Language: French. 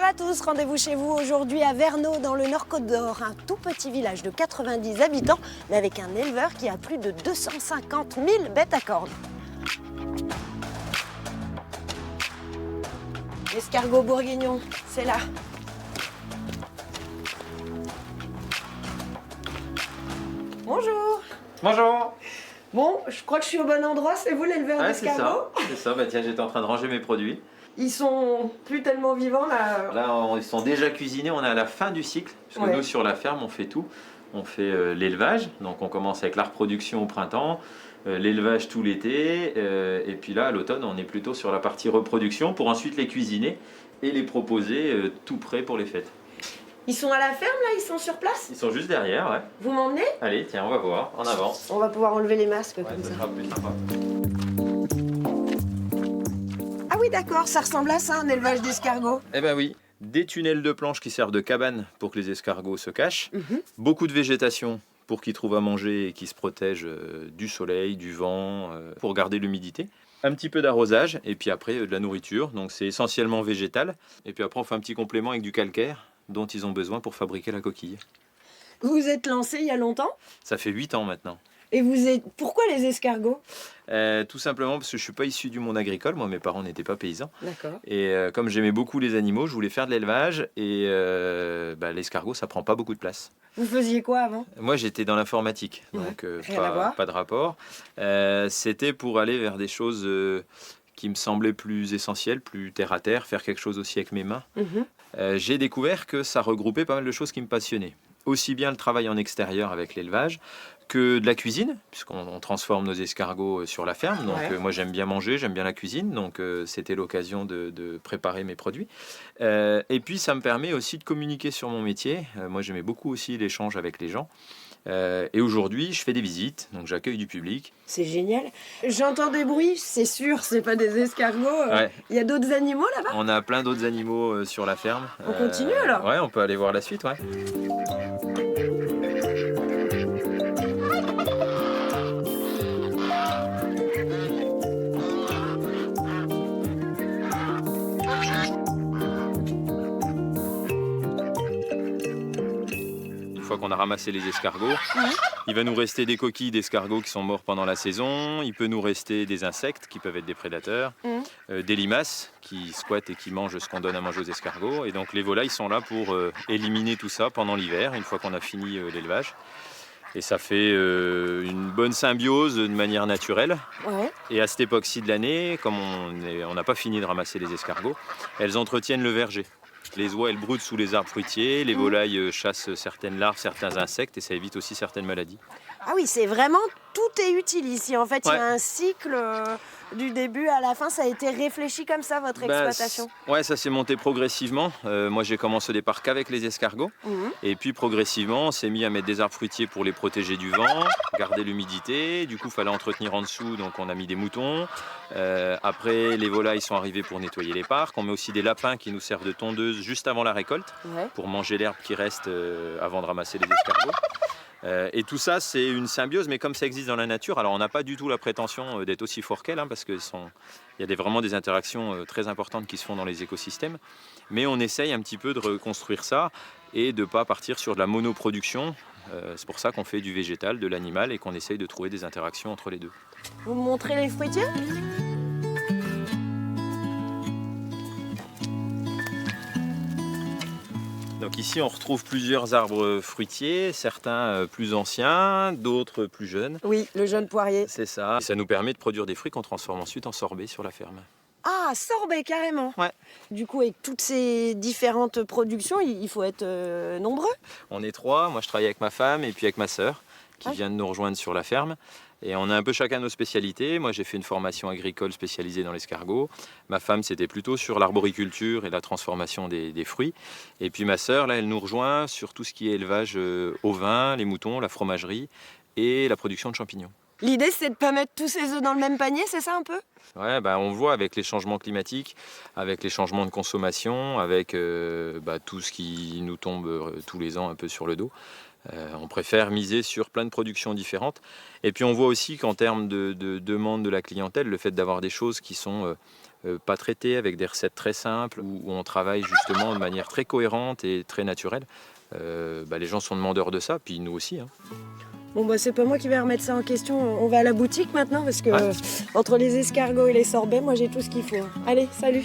à tous, rendez-vous chez vous aujourd'hui à Verneau dans le Nord-Côte d'Or, un tout petit village de 90 habitants, mais avec un éleveur qui a plus de 250 000 bêtes à cornes. L'escargot bourguignon, c'est là. Bonjour. Bonjour. Bon, je crois que je suis au bon endroit, c'est vous l'éleveur d'escargots? C'est ça. Bah tiens, j'étais en train de ranger mes produits. Ils sont plus tellement vivants là. Là, ils sont déjà cuisinés, on est à la fin du cycle. Parce que nous, sur la ferme, on fait tout. On fait l'élevage, donc on commence avec la reproduction au printemps, l'élevage tout l'été, et puis là, à l'automne, on est plutôt sur la partie reproduction pour ensuite les cuisiner et les proposer tout prêts pour les fêtes. Ils sont à la ferme là, ils sont sur place? Ils sont juste derrière, ouais. Vous m'emmenez? Allez, tiens, on va voir, en avant. On va pouvoir enlever les masques comme Ça ça. sera plus sympa. Ah oui, d'accord, ça ressemble à ça, un élevage d'escargots. Eh ben oui, des tunnels de planches qui servent de cabane pour que les escargots se cachent, beaucoup de végétation pour qu'ils trouvent à manger et qu'ils se protègent du soleil, du vent, pour garder l'humidité. Un petit peu d'arrosage et puis après de la nourriture, donc c'est essentiellement végétal. Et puis après on fait un petit complément avec du calcaire dont ils ont besoin pour fabriquer la coquille. Vous vous êtes lancé il y a longtemps? Ça fait 8 ans maintenant. Et pourquoi les escargots? Tout simplement parce que je ne suis pas issu du monde agricole, moi mes parents n'étaient pas paysans. D'accord. Et comme j'aimais beaucoup les animaux, je voulais faire de l'élevage et l'escargot ça prend pas beaucoup de place. Vous faisiez quoi avant? Moi j'étais dans l'informatique, donc rien à voir. pas de rapport. C'était pour aller vers des choses qui me semblaient plus essentielles, plus terre à terre, faire quelque chose aussi avec mes mains. J'ai découvert que ça regroupait pas mal de choses qui me passionnaient. Aussi bien le travail en extérieur avec l'élevage que de la cuisine, puisqu'on transforme nos escargots sur la ferme. Donc moi j'aime bien manger, j'aime bien la cuisine, donc c'était l'occasion de préparer mes produits. Et puis ça me permet aussi de communiquer sur mon métier. Moi j'aimais beaucoup aussi l'échange avec les gens. Et aujourd'hui, je fais des visites, donc j'accueille du public. C'est génial. J'entends des bruits, c'est sûr, c'est pas des escargots. Il y a d'autres animaux là-bas? On a plein d'autres animaux sur la ferme. On continue alors? Ouais, on peut aller voir la suite, ouais. Une fois qu'on a ramassé les escargots, il va nous rester des coquilles d'escargots qui sont morts pendant la saison, il peut nous rester des insectes qui peuvent être des prédateurs, des limaces qui squattent et qui mangent ce qu'on donne à manger aux escargots. Et donc les volailles sont là pour éliminer tout ça pendant l'hiver, une fois qu'on a fini l'élevage. Et ça fait une bonne symbiose de manière naturelle. Et à cette époque-ci de l'année, comme on n'a pas fini de ramasser les escargots, elles entretiennent le verger. Les oies, elles broutent sous les arbres fruitiers, les volailles chassent certaines larves, certains insectes et ça évite aussi certaines maladies. Ah oui, c'est vraiment, tout est utile ici. En fait, il y a un cycle du début à la fin. Ça a été réfléchi comme ça, votre exploitation? Ouais, ça s'est monté progressivement. Moi, j'ai commencé au départ qu'avec les escargots. Et puis, progressivement, on s'est mis à mettre des arbres fruitiers pour les protéger du vent, garder l'humidité. Du coup, il fallait entretenir en dessous, donc on a mis des moutons. Après, les volailles sont arrivées pour nettoyer les parcs. On met aussi des lapins qui nous servent de tondeuse juste avant la récolte, pour manger l'herbe qui reste avant de ramasser les escargots. Et tout ça, c'est une symbiose, mais comme ça existe dans la nature, alors on n'a pas du tout la prétention d'être aussi fort qu'elle, parce qu'il y a vraiment des interactions très importantes qui se font dans les écosystèmes. Mais on essaye un petit peu de reconstruire ça et de ne pas partir sur de la monoproduction. C'est pour ça qu'on fait du végétal, de l'animal, et qu'on essaye de trouver des interactions entre les deux. Vous me montrez les fruitiers? Donc ici, on retrouve plusieurs arbres fruitiers, certains plus anciens, d'autres plus jeunes. Oui, le jeune poirier. C'est ça. Et ça nous permet de produire des fruits qu'on transforme ensuite en sorbet sur la ferme. Ah, sorbet, carrément. Ouais. Du coup, avec toutes ces différentes productions, il faut être nombreux. On est 3. Moi, je travaille avec ma femme et puis avec ma sœur qui vient de nous rejoindre sur la ferme. Et on a un peu chacun nos spécialités. Moi, j'ai fait une formation agricole spécialisée dans l'escargot. Ma femme, c'était plutôt sur l'arboriculture et la transformation des fruits. Et puis ma sœur, là, elle nous rejoint sur tout ce qui est élevage ovin, les moutons, la fromagerie et la production de champignons. L'idée, c'est de ne pas mettre tous ses œufs dans le même panier, c'est ça un peu? Ouais, on voit avec les changements climatiques, avec les changements de consommation, avec tout ce qui nous tombe tous les ans un peu sur le dos. On préfère miser sur plein de productions différentes. Et puis on voit aussi qu'en termes de demande de la clientèle, le fait d'avoir des choses qui sont pas traitées, avec des recettes très simples, où on travaille justement de manière très cohérente et très naturelle, les gens sont demandeurs de ça, puis nous aussi. Hein. Bon bah c'est pas moi qui vais remettre ça en question, on va à la boutique maintenant parce que entre les escargots et les sorbets, moi j'ai tout ce qu'il faut. Allez, salut.